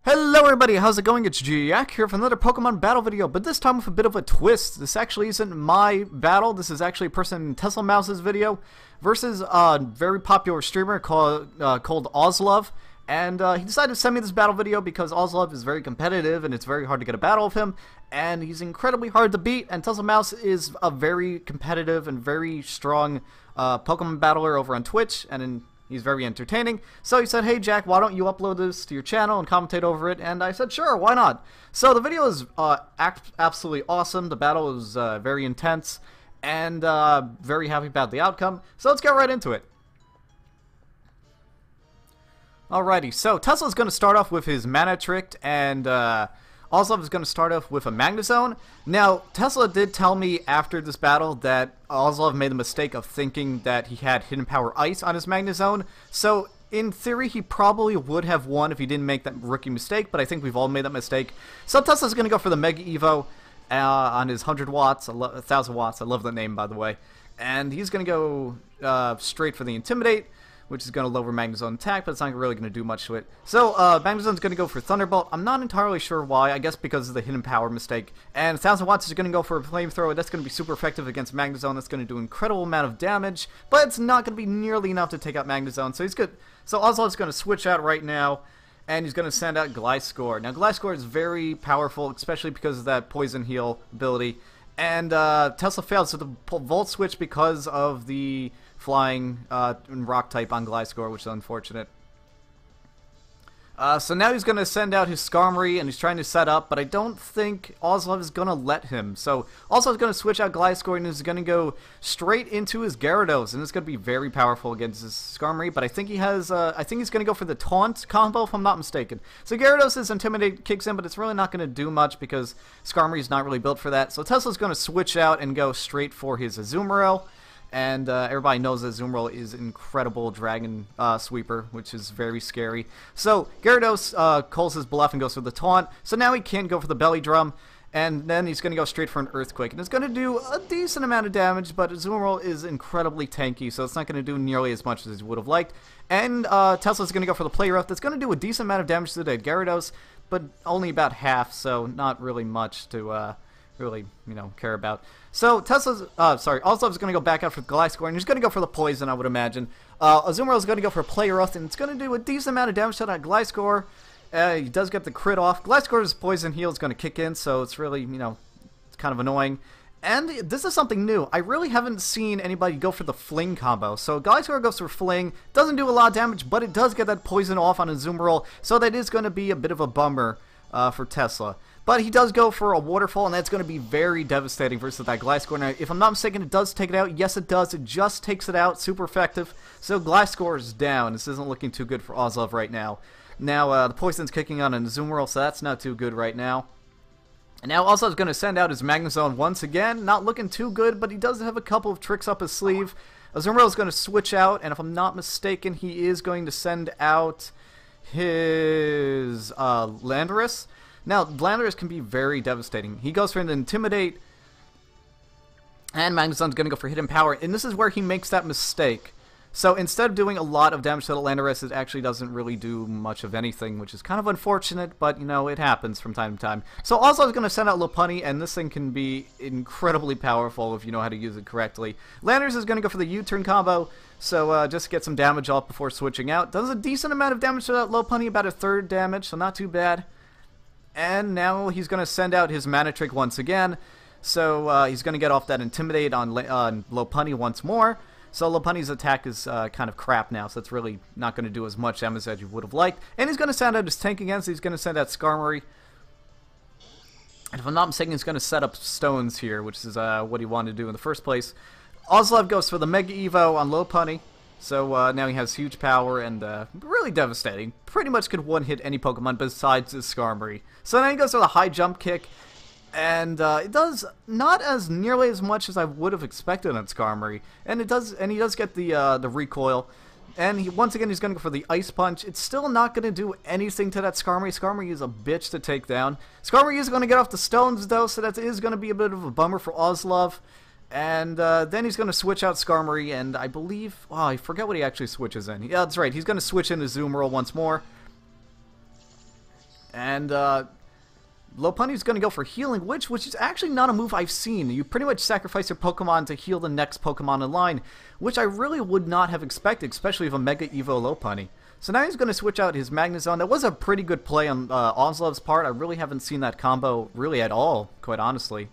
Hello everybody, how's it going? It's Jack here for another Pokemon battle video, but this time with a bit of a twist. This actually isn't my battle, this is actually a person in TeslaMouse's video versus a very popular streamer called AusLove. And he decided to send me this battle video because AusLove is very competitive and it's very hard to get a battle of him. And he's incredibly hard to beat, and TeslaMouse is a very competitive and very strong Pokemon battler over on Twitch, and he's very entertaining. So he said, hey Jack, why don't you upload this to your channel and commentate over it? And I said, sure, why not? So the video is absolutely awesome. The battle is very intense, and very happy about the outcome. So let's get right into it. Alrighty, so Tesla's going to start off with his Mana Trick, and AusLove is going to start off with a Magnezone. Now, Tesla did tell me after this battle that AusLove made the mistake of thinking that he had Hidden Power Ice on his Magnezone. So, in theory, he probably would have won if he didn't make that rookie mistake, but I think we've all made that mistake. So, Tesla's going to go for the Mega Evo on his 100 watts, 1,000 watts. I love that name, by the way. And he's going to go straight for the Intimidate, which is going to lower Magnezone attack, but it's not really going to do much to it. So, Magnezone's going to go for Thunderbolt. I'm not entirely sure why. I guess because of the Hidden Power mistake. And 1,000 watts is going to go for a Flamethrower. That's going to be super effective against Magnezone. That's going to do an incredible amount of damage, but it's not going to be nearly enough to take out Magnezone. So he's good. So AusLove's going to switch out right now, and he's going to send out Gliscor. Now, Gliscor is very powerful, especially because of that Poison Heal ability. And Tesla failed, so the Volt Switch because of the flying rock type on Gliscor, which is unfortunate. So now he's going to send out his Skarmory, and he's trying to set up, but I don't think AusLove is going to let him. So AusLove is going to switch out Gliscor, and is going to go straight into his Gyarados, and it's going to be very powerful against his Skarmory, but I think he has, I think he's going to go for the Taunt combo, if I'm not mistaken. So Gyarados' Intimidate kicks in, but it's really not going to do much because Skarmory is not really built for that. So Tesla's going to switch out and go straight for his Azumarill. And everybody knows that Azumarill is incredible Dragon Sweeper, which is very scary. So Gyarados calls his bluff and goes for the Taunt. So now he can't go for the Belly Drum, and then he's going to go straight for an Earthquake. And it's going to do a decent amount of damage, but Azumarill is incredibly tanky, so it's not going to do nearly as much as he would have liked. And Tesla's going to go for the Play Rough. That's going to do a decent amount of damage to the Gyarados, but only about half, so not really much to really, care about. So AusLove's going to go back out for Gliscor, and he's going to go for the Poison, I would imagine. Azumarill is going to go for Play Rough, and it's going to do a decent amount of damage to that Gliscor. He does get the crit off. Gliscor's Poison Heal is going to kick in, so it's really, it's kind of annoying. And this is something new. I really haven't seen anybody go for the Fling combo. So Gliscor goes for Fling, doesn't do a lot of damage, but it does get that Poison off on Azumarill, so that is going to be a bit of a bummer for Tesla. But he does go for a Waterfall, and that's going to be very devastating versus that Gliscor. Now, if I'm not mistaken, it does take it out. Yes, it does. It just takes it out. Super effective. So Gliscor is down. This isn't looking too good for AusLove right now. Now, the Poison's kicking on an Azumarill, so that's not too good right now. And now AusLove's going to send out his Magnezone once again. Not looking too good, but he does have a couple of tricks up his sleeve. Azumarill is going to switch out, and if I'm not mistaken, he is going to send out his Landorus. Now, Landorus can be very devastating. He goes for an Intimidate, and Magnezone's going to go for Hidden Power, and this is where he makes that mistake. So instead of doing a lot of damage to the Landorus, it actually doesn't really do much of anything, which is kind of unfortunate, but, it happens from time to time. So also I was going to send out Lopunny, and this thing can be incredibly powerful if you know how to use it correctly. Landorus is going to go for the U-turn combo, so just get some damage off before switching out. Does a decent amount of damage to that Lopunny, about a third damage, so not too bad. And now he's going to send out his Mana Trick once again. So he's going to get off that Intimidate on Lopunny once more. So Lopunny's attack is kind of crap now, so it's really not going to do as much damage as you would have liked. And he's going to send out his Tank again, so he's going to send out Skarmory. And if I'm not mistaken, he's going to set up Stones here, which is what he wanted to do in the first place. AusLove goes for the Mega Evo on Lopunny. So now he has huge power and really devastating. Pretty much could one-hit any Pokemon besides his Skarmory. So now he goes for the High Jump Kick, and it does not as nearly as much as I would have expected on Skarmory. And he does get the recoil. And once again, he's going to go for the Ice Punch. It's still not going to do anything to that Skarmory. Skarmory is a bitch to take down. Skarmory is going to get off the Stones, though, so that is going to be a bit of a bummer for AusLove. And then he's going to switch out Skarmory, and I believe... Oh, I forget what he actually switches in. Yeah, that's right. He's going to switch into Azumarill once more. And Lopunny's going to go for Healing Witch, which is actually not a move I've seen. You pretty much sacrifice your Pokemon to heal the next Pokemon in line, which I really would not have expected, especially of a Mega Evo Lopunny. So now he's going to switch out his Magnezone. That was a pretty good play on AusLove's part. I really haven't seen that combo really at all, quite honestly.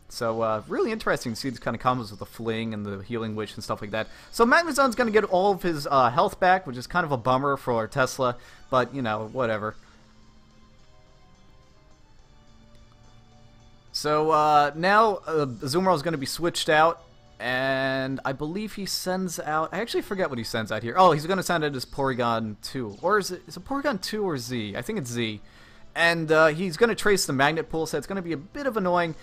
So really interesting to see these kind of combos with the Fling and the Healing Witch and stuff like that. So Magnezone's going to get all of his health back, which is kind of a bummer for Tesla, but, you know, whatever. So now Azumarill is going to be switched out, and I believe he sends out... I actually forget what he sends out here. Oh, he's going to send out his Porygon 2. Or is it Porygon 2 or Z? I think it's Z. And he's going to trace the Magnet Pool, so it's going to be a bit of annoying.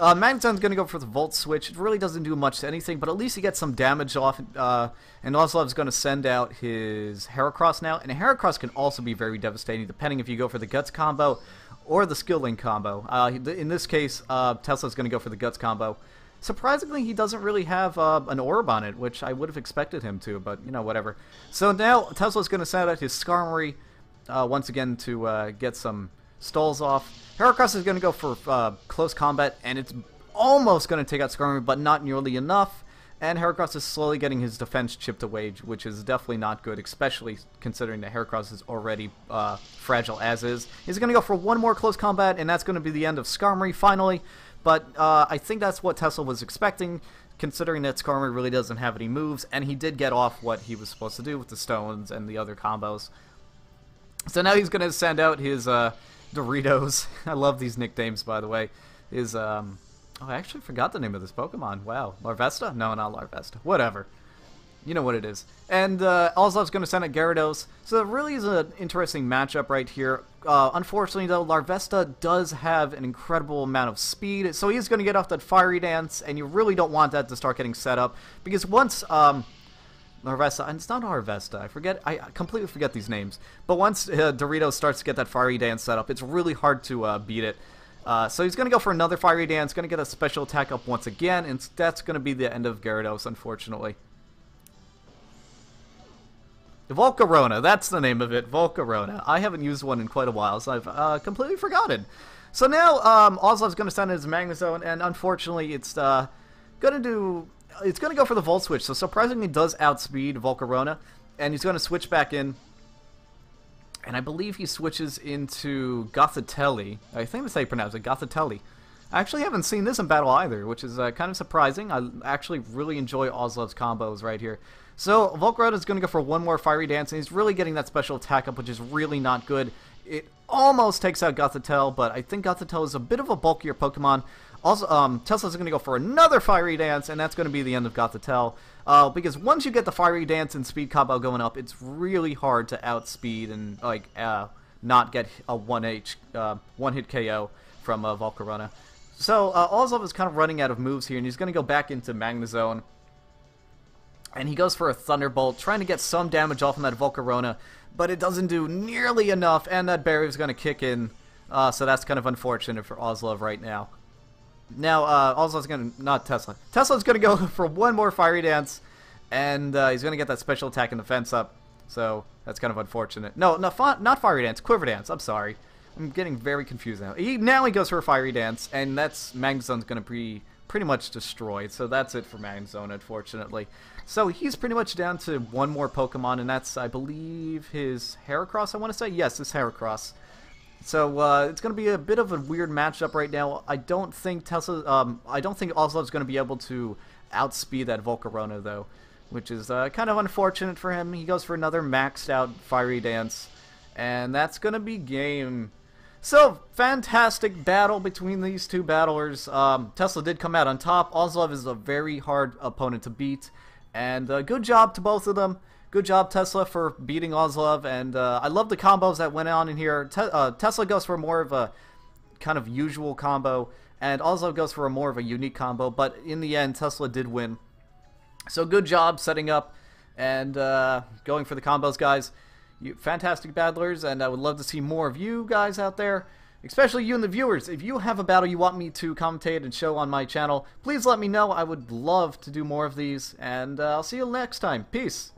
Magneton's going to go for the Volt Switch. It really doesn't do much to anything, but at least he gets some damage off. And AusLove's going to send out his Heracross now. And Heracross can also be very devastating, depending if you go for the Guts combo or the Skill Link combo. In this case, Tesla's going to go for the Guts combo. Surprisingly, he doesn't really have an orb on it, which I would have expected him to, but, you know, whatever. So now Tesla's going to send out his Skarmory once again to get some stalls off. Heracross is going to go for close combat, and it's almost going to take out Skarmory, but not nearly enough. And Heracross is slowly getting his defense chipped away, which is definitely not good, especially considering that Heracross is already fragile as is. He's going to go for one more close combat, and that's going to be the end of Skarmory, finally. But I think that's what Tesla was expecting, considering that Skarmory really doesn't have any moves, and he did get off what he was supposed to do with the stones and the other combos. So now he's going to send out his Doritos. I love these nicknames, by the way. His, oh, I actually forgot the name of this Pokemon. Wow. Larvesta? No, not Larvesta. Whatever. You know what it is. And AusLove's going to send out Gyarados. So it really is an interesting matchup right here. Unfortunately, though, Larvesta does have an incredible amount of speed. So he's going to get off that Fiery Dance, and you really don't want that to start getting set up. Because once... Larvesta, and it's not Harvesta, I completely forget these names. But once Doritos starts to get that Fiery Dance set up, it's really hard to beat it. So he's going to go for another Fiery Dance, going to get a special attack up once again, and that's going to be the end of Gyarados, unfortunately. Volcarona, that's the name of it, Volcarona. I haven't used one in quite a while, so I've completely forgotten. So now, AusLove's going to send his Magnezone, and unfortunately, it's going to go for the Volt Switch, so surprisingly does outspeed Volcarona, and he's going to switch back in, and I believe he switches into Gothitelle. I think that's how you pronounce it, Gothitelle. I actually haven't seen this in battle either, which is kind of surprising. I actually really enjoy AusLove's combos right here. So Volcarona is going to go for one more Fiery Dance, and he's really getting that special attack up, which is really not good. It almost takes out Gothitelle, but I think Gothitelle is a bit of a bulkier Pokemon. Also, Tesla's going to go for another Fiery Dance, and that's going to be the end of Gothitelle. Because once you get the Fiery Dance and Speed combo going up, it's really hard to outspeed and like not get a one-hit KO from Volcarona. So AusLove is kind of running out of moves here, and he's going to go back into Magnezone. And he goes for a Thunderbolt, trying to get some damage off on that Volcarona, but it doesn't do nearly enough, and that Barrier is going to kick in. So that's kind of unfortunate for AusLove right now. Now, AusLove's going to... not Tesla. Tesla's going to go for one more Fiery Dance, and he's going to get that special attack and defense up. So that's kind of unfortunate. No, not Fiery Dance, Quiver Dance. I'm sorry. I'm getting very confused now. Now he goes for a Fiery Dance, and that's... Magnezone's going to be pretty much destroyed. So that's it for Magnezone, unfortunately. So he's pretty much down to one more Pokemon, and that's, I believe, his Heracross, I want to say? Yes, his Heracross. So it's going to be a bit of a weird matchup right now. I don't think AusLove's going to be able to outspeed that Volcarona, though, which is kind of unfortunate for him. He goes for another maxed out Fiery Dance, and that's going to be game. So, fantastic battle between these two battlers. Tesla did come out on top. AusLove is a very hard opponent to beat, and good job to both of them. Good job, Tesla, for beating AusLove, and I love the combos that went on in here. Tesla goes for more of a kind of usual combo, and AusLove goes for a more of a unique combo, but in the end, Tesla did win. So good job setting up and going for the combos, guys. Fantastic battlers, and I would love to see more of you guys out there, especially you and the viewers. If you have a battle you want me to commentate and show on my channel, please let me know. I would love to do more of these, and I'll see you next time. Peace.